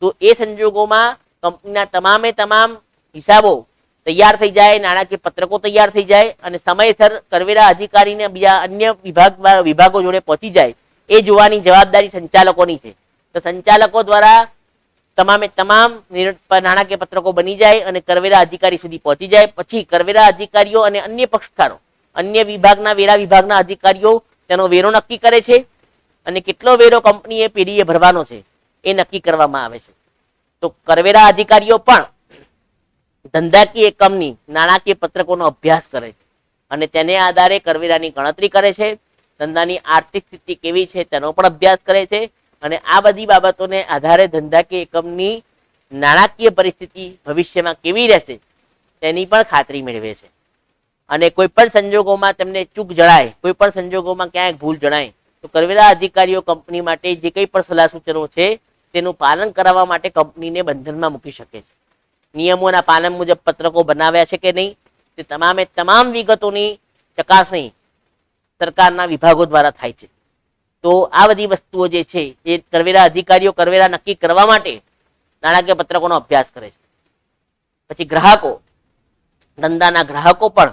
તો એ સંજોગોમાં કંપનીના તમામે તમામ હિસાબો તૈયાર થઈ જાય, નાણાકીય પત્રકો તૈયાર થઈ જાય અને સમયસર કરવેરા અધિકારીને બીજા અન્ય વિભાગો જોડે પહોંચી જાય એ જોવાની જવાબદારી સંચાલકોની છે. તો સંચાલકો દ્વારા તમામે તમામ નાણાકીય પત્રકો બની જાય અને કરવેરા અધિકારી સુધી પહોંચી જાય. પછી કરવેરા અધિકારીઓ અને અન્ય પક્ષકારો, અન્ય વિભાગના વેરા વિભાગના અધિકારીઓ તેનો વેરો નક્કી કરે છે અને કેટલો વેરો કંપનીએ પેઢીએ ભરવાનો છે એ નક્કી કરવામાં આવે છે. તો કરવેરા અધિકારીઓ પણ ધંધાકીય એકમની નાણાકીય પત્રકોનો અભ્યાસ કરે છે અને તેને આધારે કરવેરાની ગણતરી કરે છે. ધંધાની આર્થિક સ્થિતિ કેવી છે તેનો પણ અભ્યાસ કરે છે અને આ બધી બાબતોને આધારે ધંધાકીય એકમની નાણાકીય પરિસ્થિતિ ભવિષ્યમાં કેવી રહેશે તેની પણ ખાતરી મેળવે છે. અને કોઈ પણ સંજોગોમાં તેમને ચૂક જણાય, કોઈ પણ સંજોગોમાં ક્યાંય ભૂલ જણાય તો કરવેરા અધિકારીઓ કંપની માટે જે કંઈ પણ સલાહ સૂચનો છે તેનું પાલન કરાવવા માટે કંપનીને બંધનમાં મૂકી શકે છે. નિયમોના પાલન મુજબ પત્રકો બનાવ્યા છે કે નહીં તે તમામે તમામ વિગતોની ચકાસણી સરકારના વિભાગો દ્વારા થાય છે. તો આ બધી વસ્તુઓ જે છે એ કરવેરા અધિકારીઓ કરવેરા નક્કી કરવા માટે નાણાકીય પત્રકોનો અભ્યાસ કરે છે. પછી ગ્રાહકો, ધંધાના ગ્રાહકો પણ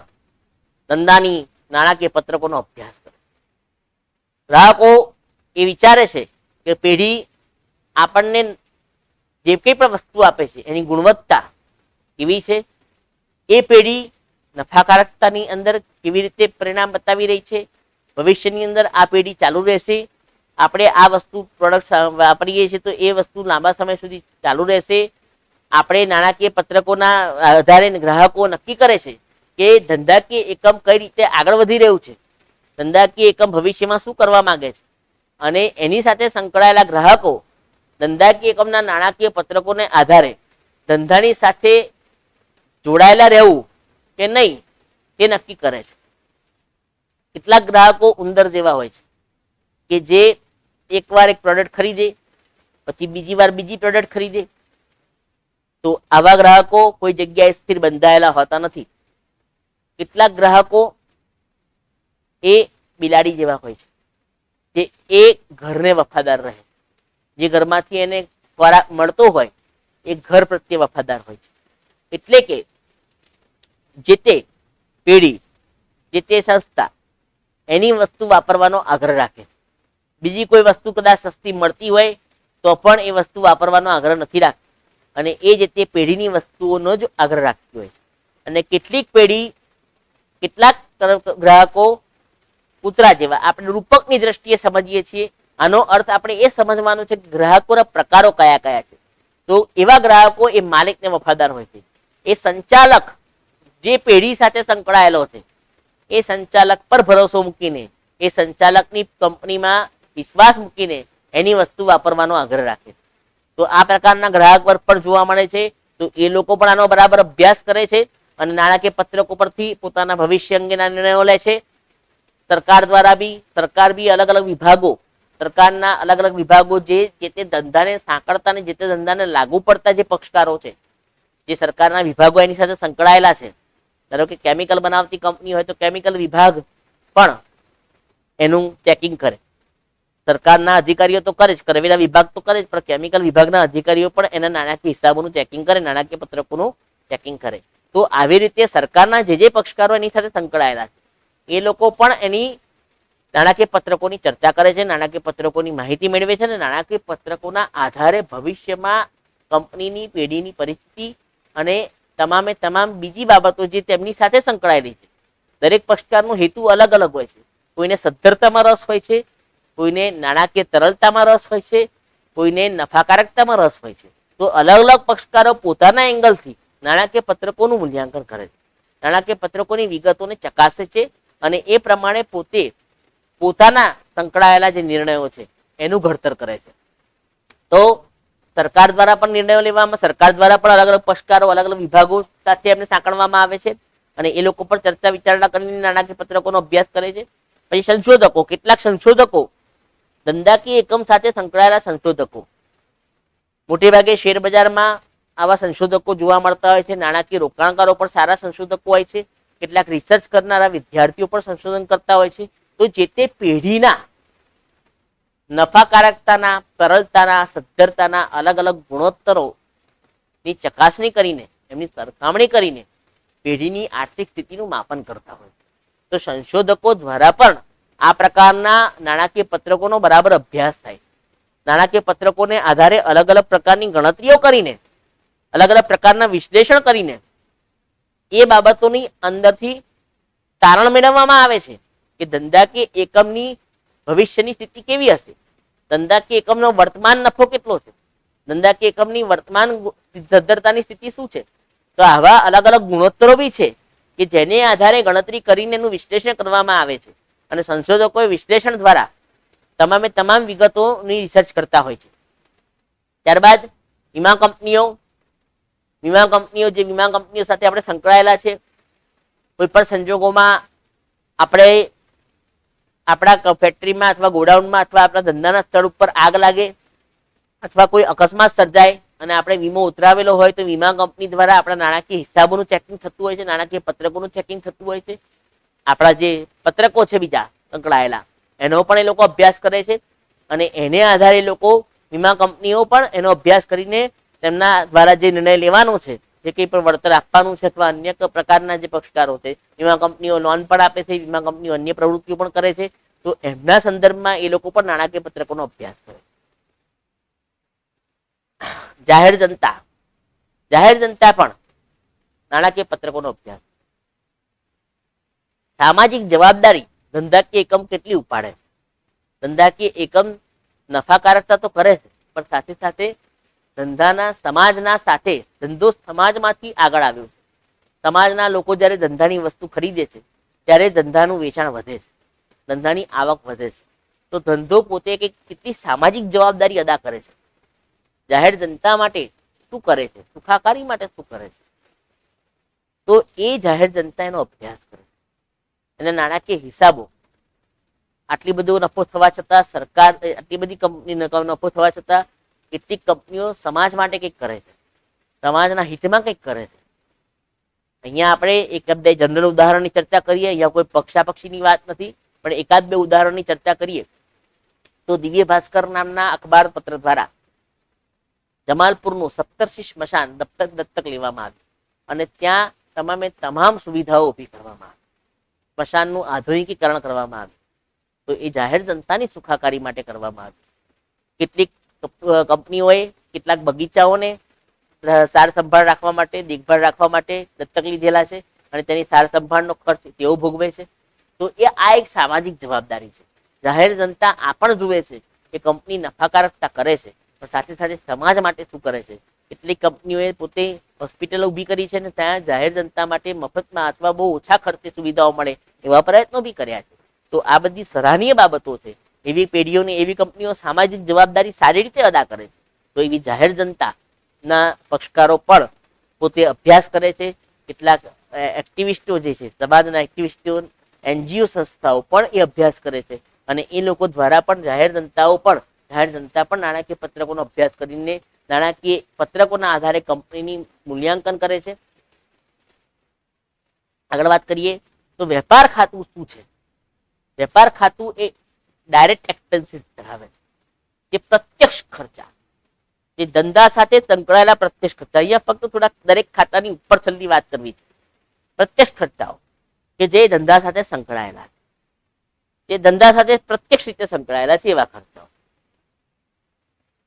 ધંધાની નાણાકીય પત્રકોનો અભ્યાસ કરે. ગ્રાહકો એ વિચારે છે કે પેઢી આપણને જે કંઈ પણ વસ્તુ આપે છે એની ગુણવત્તા કેવી છે, એ પેઢી નફાકારકતાની અંદર કેવી રીતે પરિણામ બતાવી રહી છે, ભવિષ્યની અંદર આ પેઢી ચાલુ રહેશે, આપણે આ વસ્તુ પ્રોડક્ટ વાપરીએ છીએ તો એ વસ્તુ લાંબા સમય સુધી ચાલુ રહેશે. આપણે નાણાકીય પત્રકોના આધારે ગ્રાહકો નક્કી કરે છે કે ધંધાકીય એકમ કઈ રીતે આગળ વધી રહ્યું છે, ધંધાકીય એકમ ભવિષ્યમાં શું કરવા માંગે છે અને એની સાથે સંકળાયેલા ગ્રાહકો ધંધાકીય એકમના નાણાકીય પત્રકોને આધારે ધંધાની સાથે જોડાયેલા રહેવું કે નહીં તે નક્કી કરે છે. કેટલાક ગ્રાહકો ઉંદર જેવા હોય છે કે જે એકવાર એક પ્રોડક્ટ ખરીદે પછી બીજી વાર બીજી પ્રોડક્ટ ખરીદે. તો આવા ગ્રાહકો કોઈ જગ્યાએ સ્થિર બંધાયેલા હોતા નથી. કેટલાક ગ્રાહકો એ બિલાડી જેવા હોય છે જે એ ઘરને વફાદાર રહે, જે ઘરમાંથી એને ખોરાક મળતો હોય એ ઘર પ્રત્યે વફાદાર હોય છે. એટલે કે જે તે પેઢી, જે તે સંસ્થા એની વસ્તુ વાપરવાનો આગ્રહ રાખે છે. બીજી કોઈ વસ્તુ કદાચ સસ્તી મળતી હોય તો પણ એ વસ્તુ વાપરવાનો આગ્રહ નથી રાખતી અને એ જે તે પેઢીની વસ્તુઓનો જ આગ્રહ રાખતી હોય છે. અને કેટલીક પેઢી, કેટલાક ગ્રાહકો કૂતરા જેવા, આપણે રૂપકની દ્રષ્ટિએ સમજીએ છીએ. આનો અર્થ આપણે એ સમજવાનો છે કે ગ્રાહકોના પ્રકારો કયા કયા છે. તો એવા ગ્રાહકો એ માલિકને વફાદાર હોય છે. એ સંચાલક જે પેઢી સાથે સંકળાયેલો છે એ સંચાલક પર ભરોસો મૂકીને, એ સંચાલકની કંપનીમાં વિશ્વાસ મૂકીને એની વસ્તુ વાપરવાનો આગ્રહ રાખે છે. તો આ પ્રકારના ગ્રાહક વર્ગ પણ જોવા મળે છે. તો એ લોકો પણ આનો બરાબર અભ્યાસ કરે છે અને નાણાકીય પત્રકો પરથી પોતાના ભવિષ્ય અંગેના નિર્ણયો લે છે. સરકાર બી અલગ અલગ વિભાગો સરકારના અલગ અલગ વિભાગો જે તે ધંધાને સાંકળતા ને જે તે ધંધાને લાગુ પડતા જે પક્ષકારો છે, જે સરકારના વિભાગો એની સાથે સંકળાયેલા છે, ધારો કે કેમિકલ બનાવતી કંપની હોય તો કેમિકલ વિભાગ પણ એનું ચેકિંગ કરે. સરકારના અધિકારીઓ તો કરે જ, કરવેરા વિભાગ તો કરે જ, પણ કેમિકલ વિભાગના અધિકારીઓ પણ એના નાણાકીય હિસાબોનું ચેકિંગ કરે, નાણાકીય પત્રકોનું ચેકિંગ કરે. તો આવી રીતે સરકારના જે પક્ષકારો એની સાથે સંકળાયેલા છે એ લોકો પણ એની નાણાકીય પત્રકોની ચર્ચા કરે છે, નાણાકીય પત્રકોની માહિતી મેળવે છે અને નાણાકીય પત્રકોના આધારે ભવિષ્યમાં કંપનીની પેઢીની પરિસ્થિતિ અને તમામે તમામ બીજી બાબતો જે તેમની સાથે સંકળાયેલી છે. દરેક પક્ષકારનો હેતુ અલગ અલગ હોય છે. કોઈને સદ્ધરતામાં રસ હોય છે, કોઈને નાણાકીય તરલતામાં રસ હોય છે, કોઈને નફાકારકતામાં રસ હોય છે. તો અલગ અલગ પક્ષકારો પોતાના એંગલથી નાણાકીય પત્રકોનું મૂલ્યાંકન કરે છે, નાણાકીય પત્રકોની વિગતોને ચકાસે છે અને એ પ્રમાણે પોતાના સંકળાયેલા જે નિર્ણયો છે એનું ઘડતર કરે છે. તો સરકાર દ્વારા પણ નિર્ણયો લેવામાં, સરકાર દ્વારા પણ અલગ અલગ પક્ષકારો અલગ અલગ વિભાગો સાથે એમને સાંકળવામાં આવે છે અને એ લોકો પણ ચર્ચા વિચારણા કરીને નાણાકીય પત્રકોનો અભ્યાસ કરે છે. પછી સંશોધકો, કેટલાક સંશોધકો, ધંધાકીય એકમ સાથે સંકળાયેલા સંશોધકો, મોટે ભાગે શેર બજારમાં આવા સંશોધકો જોવા મળતા હોય છે. નાણાકીય રોકાણકારો પણ સારા સંશોધકો હોય છે. કેટલાક રિસર્ચ કરનારા વિદ્યાર્થીઓ પણ સંશોધન કરતા હોય છે. તો જે તે પેઢીના નફાકારકતાના, તરલતાના, સદ્ધરતાના અલગ અલગ ગુણોત્તરોની ચકાસણી કરીને, એમની સરખામણી કરીને પેઢીની આર્થિક સ્થિતિનું માપન કરતા હોય છે. તો સંશોધકો દ્વારા પણ આ પ્રકારના નાણાકીય પત્રકોનો બરાબર અભ્યાસ થાય. નાણાકીય પત્રકોને આધારે અલગ અલગ પ્રકારની ગણતરીઓ કરીને, અલગ અલગ પ્રકારના વિશ્લેષણ કરીને એ બાબતોની અંદરથી તારણ મેળવવામાં આવે છે કે ધંધાકીય એકમની ભવિષ્યની સ્થિતિ કેવી હશે, ધંધાકીય એકમનો વર્તમાન નફો કેટલો છે, ધંધાકીય એકમની વર્તમાન સદ્ધરતાની સ્થિતિ શું છે. તો આવા અલગ અલગ ગુણોત્તરો બી છે કે જેને આધારે ગણતરી કરીને એનું વિશ્લેષણ કરવામાં આવે છે અને સંશોધકો વિશ્લેષણ દ્વારા તમામે તમામ વિગતોની રિસર્ચ કરતા હોય છે. ત્યારબાદ વીમા કંપનીઓ જે વીમા કંપનીઓ સાથે આપણે સંકળાયેલા છે, કોઈ પણ સંજોગોમાં આપણે આપણા ફેક્ટરીમાં અથવા ગોડાઉનમાં અથવા આપણા ધંધાના સ્થળ ઉપર આગ લાગે અથવા કોઈ અકસ્માત સર્જાય અને આપણે વીમો ઉતરાવેલો હોય તો વીમા કંપની દ્વારા આપણા નાણાકીય હિસાબોનું ચેકિંગ થતું હોય છે, નાણાકીય પત્રકોનું ચેકિંગ થતું હોય છે. આપણા જે પત્રકો છે બીજા સંકળાયેલા એનો પણ એ લોકો અભ્યાસ કરે છે અને એને આધારે લોકો વીમા કંપનીઓ પણ એનો અભ્યાસ કરીને તેમના દ્વારા જે નિર્ણય લેવાનો છે, જે કંઈ પણ વળતર આપવાનું છે અથવા અન્ય પ્રકારના જે પક્ષકારો છે, વીમા કંપનીઓ લોન પણ આપે છે, વીમા કંપનીઓ અન્ય પ્રવૃત્તિઓ પણ કરે છે. તો એમના સંદર્ભમાં એ લોકો પણ નાણાકીય પત્રકોનો અભ્યાસ કરે. જાહેર જનતા પણ નાણાકીય પત્રકોનો અભ્યાસ. સામાજિક જવાબદારી ધંધાકીય એકમ કેટલી ઉપાડે છે. ધંધાકીય એકમ નફાકારકતા તો કરે છે, પણ સાથે સાથે ધંધાના સમાજના સાથે ધંધો સમાજમાંથી આગળ આવ્યો છે. સમાજના લોકો જ્યારે ધંધાની વસ્તુ ખરીદે છે ત્યારે ધંધાનું વેચાણ વધે છે, ધંધાની આવક વધે છે. તો ધંધો પોતે કેટલી સામાજિક જવાબદારી અદા કરે છે, જાહેર જનતા માટે શું કરે છે, સુખાકારી માટે શું કરે છે, તો એ જાહેર જનતા એનો અભ્યાસ કરે છે. અને નાણાકીય હિસાબો આટલી બધો નફો થવા છતાં, સરકાર આટલી બધી કંપની નફો થવા છતાં કેટલીક કંપનીઓ સમાજ માટે કંઈક કરે છે, સમાજના હિતમાં કંઈક કરે છે. અહીંયા આપણે એક બે જનરલ ઉદાહરણની ચર્ચા કરીએ. અહીંયા કોઈ પક્ષાપક્ષીની વાત નથી, પણ એકાદ બે ઉદાહરણની ચર્ચા કરીએ તો દિવ્ય ભાસ્કર નામના અખબાર પત્ર દ્વારા જમાલપુરનું સપ્તર્ષિ સ્મશાન દત્તક લેવામાં આવ્યું અને ત્યાં તમામે તમામ સુવિધાઓ ઊભી કરવામાં આવી, સ્મશાનનું આધુનિકીકરણ કરવામાં આવ્યું. તો એ જાહેર જનતાની સુખાકારી માટે કરવામાં આવ્યું. કેટલીક કંપનીઓએ કેટલાક બગીચાઓને સાર સંભાળ રાખવા માટે, દેખભાળ રાખવા માટે દત્તક લીધેલા છે અને તેની સાર સંભાળનો ખર્ચ તેઓ ભોગવે છે. તો એ આ એક સામાજિક જવાબદારી છે. જાહેર જનતા આ પણ જુએ છે કે કંપની નફાકારકતા કરે છે, પણ સાથે સાથે સમાજ માટે શું કરે છે. કેટલીક કંપનીઓએ પોતે હોસ્પિટલો ઊભી કરી છે અને ત્યાં જાહેર જનતા માટે મફતમાં અથવા બહુ ઓછા ખર્ચે સુવિધાઓ મળે એવા પ્રયત્નો બી કર્યા છે. તો આ બધી સરાહનીય બાબતો છે. એવી પેઢીઓની, એવી કંપનીઓ સામાજિક જવાબદારી સારી રીતે અદા કરે છે. તો એવી જાહેર જનતાના પક્ષકારો પણ પોતે અભ્યાસ કરે છે. કેટલાક એક્ટિવિસ્ટો જે છે, સમાજના એક્ટિવિસ્ટો, એનજીઓ સંસ્થાઓ પણ એ અભ્યાસ કરે છે અને એ લોકો દ્વારા પણ જાહેર જનતા પણ નાણાકીય પત્રકોનો અભ્યાસ કરીને નાણાકીય પત્રકોના આધારે કંપનીની મૂલ્યાંકન કરે છે. આગળ વાત કરીએ તો વેપાર ખાતું શું છે? વેપાર ખાતું એ ડાયરેક્ટ એક્સપેન્સીસ ધરાવે છે, જે પ્રત્યક્ષ ખર્ચા, જે ધંધા સાથે સંકળાયેલા પ્રત્યક્ષ ખર્ચા. અહીંયા ફક્ત થોડાક દરેક ખાતાની ઉપર છેલ્લી વાત કરવી છે. પ્રત્યક્ષ ખર્ચાઓ કે જે ધંધા સાથે સંકળાયેલા છે, જે ધંધા સાથે પ્રત્યક્ષ રીતે સંકળાયેલા છે એવા ખર્ચાઓ.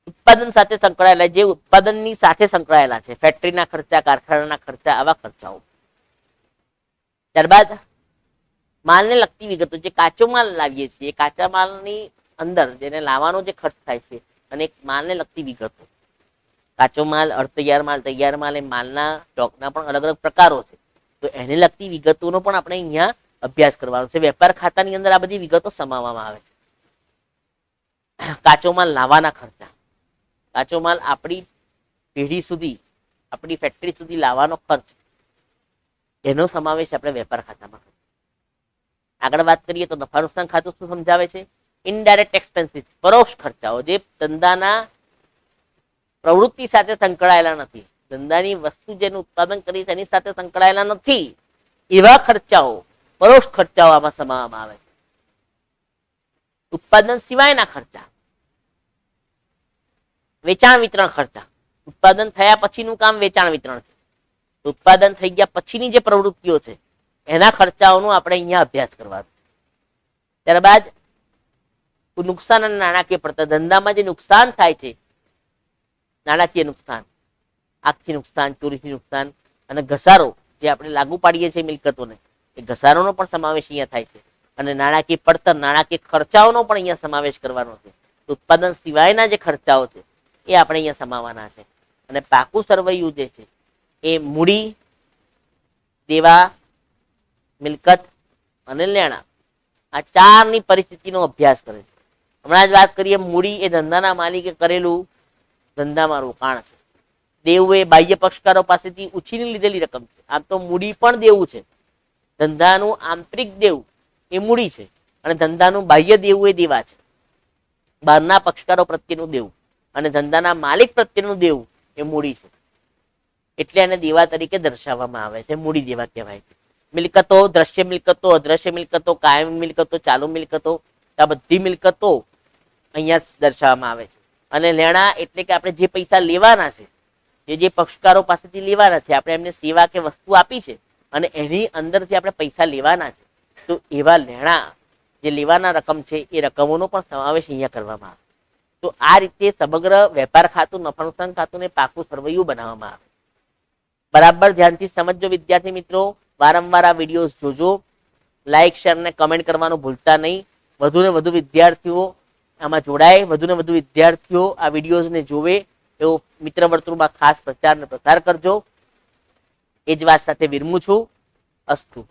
ઉત્પાદન સાથે સંકળાયેલા, જે ઉત્પાદનની સાથે સંકળાયેલા છે, ફેક્ટરીના ખર્ચા, કારખાનાના ખર્ચા, આવા ખર્ચાઓ. ત્યારબાદ માલને લગતી વિગતો, જે કાચો માલ લાવીએ છીએ, કાચા માલની અંદર જેને લાવવાનો જે ખર્ચ થાય છે, અને માલને લગતી વિગતો. કાચો માલ, અર્ધતૈયાર માલ, તૈયાર માલ, એ માલના સ્ટોકના પણ અલગ અલગ પ્રકારો છે. તો એને લગતી વિગતોનો પણ આપણે અહીંયા અભ્યાસ કરવાનો છે. વેપાર ખાતાની અંદર આ બધી વિગતો સમાવવામાં આવે છે. કાચો માલ લાવવાના ખર્ચા, કાચો માલ આપણી પેઢી સુધી, આપણી ફેક્ટરી સુધી લાવવાનો ખર્ચ, એનો સમાવેશ આપણે વેપાર ખાતામાં કરીએ. આગળ વાત કરીએ તો નફા નુકસાન ખાતું શું સમજાવે છે? ઇનડાયરેક્ટ એક્સપેન્સીસ, પરોક્ષ ખર્ચાઓ, જે ધંધાના પ્રવૃત્તિ સાથે સંકળાયેલા નથી, ધંધાની વસ્તુ જેનું ઉત્પાદન કરી તેની સાથે સંકળાયેલા નથી, એવા ખર્ચાઓ, પરોક્ષ ખર્ચાઓ આમાં સમાવવામાં આવે છે. ઉત્પાદન સિવાયના ખર્ચા, વેચાણ વિતરણ ખર્ચા. ઉત્પાદન થયા પછીનું કામ વેચાણ વિતરણ છે. ઉત્પાદન થઈ ગયા પછીની જે પ્રવૃત્તિઓ છે એના ખર્ચાઓનો આપણે અહીંયા અભ્યાસ કરવાનો. ત્યારબાદ નુકસાન અને નાણાકીય પડતર. ધંધામાં જે નુકસાન થાય છે, નાણાકીય નુકસાન, આખી નુકસાન, ચોરીથી નુકસાન અને ઘસારો જે આપણે લાગુ પાડીએ છીએ મિલકતોને, એ ઘસારોનો પણ સમાવેશ અહીંયા થાય છે. અને નાણાકીય પડતર, નાણાકીય ખર્ચાઓનો પણ અહીંયા સમાવેશ કરવાનો છે. ઉત્પાદન સિવાયના જે ખર્ચાઓ છે એ આપણે અહીંયા સમાવવાના છે. અને પાકું સરવૈયું જે છે એ મૂડી, દેવા, મિલકત અને લેણા, આ ચારની પરિસ્થિતિનો અભ્યાસ કરે છે. હમણાં જ વાત કરીએ, મૂડી એ ધંધાના માલિકે કરેલું ધંધામાં રોકાણ છે. દેવું એ બાહ્ય પક્ષકારો પાસેથી ઉછીની લીધેલી રકમ છે. આમ તો મૂડી પણ દેવું છે. ધંધાનું આંતરિક દેવું એ મૂડી છે, અને ધંધાનું બાહ્ય દેવું એ દેવા છે. બહારના પક્ષકારો પ્રત્યેનું દેવું અને ધંધાના માલિક પ્રત્યેનું દેવું એ મૂડી છે. એટલે એને દેવા તરીકે દર્શાવવામાં આવે છે, મૂડી દેવા કહેવાય છે. મિલકતો, દ્રશ્ય મિલકતો, અદ્રશ્ય મિલકતો, કાયમી મિલકતો, ચાલુ મિલકતો, આ બધી મિલકતો અહીંયા દર્શાવવામાં આવે છે. અને લેણા એટલે કે આપણે જે પૈસા લેવાના છે, જે પક્ષકારો પાસેથી લેવાના છે, આપણે એમને સેવા કે વસ્તુ આપી છે અને એની અંદરથી આપણે પૈસા લેવાના છે, તો એવા લેણા જે લેવાના રકમ છે એ રકમોનો પણ સમાવેશ અહીંયા કરવામાં આવે. તો આ રીતે સમગ્ર વેપાર ખાતું, નફા નુકસાન ખાતું ને પાકું સરવૈયું બનાવવામાં આવે. બરાબર ધ્યાનથી સમજજો વિદ્યાર્થી મિત્રો. વારંવાર આ વિડીયો જોજો, લાઈક, શેર ને કમેન્ટ કરવાનું ભૂલતા નહીં. વધુ ને વધુ વિદ્યાર્થીઓ આમાં જોડાય, વધુ ને વધુ વિદ્યાર્થીઓ આ વિડીયોઝને જોવે એવો મિત્ર વર્તુળમાં ખાસ પ્રચાર ને પ્રસાર કરજો. એ જ વાત સાથે વિરમું છું. અસ્તુ.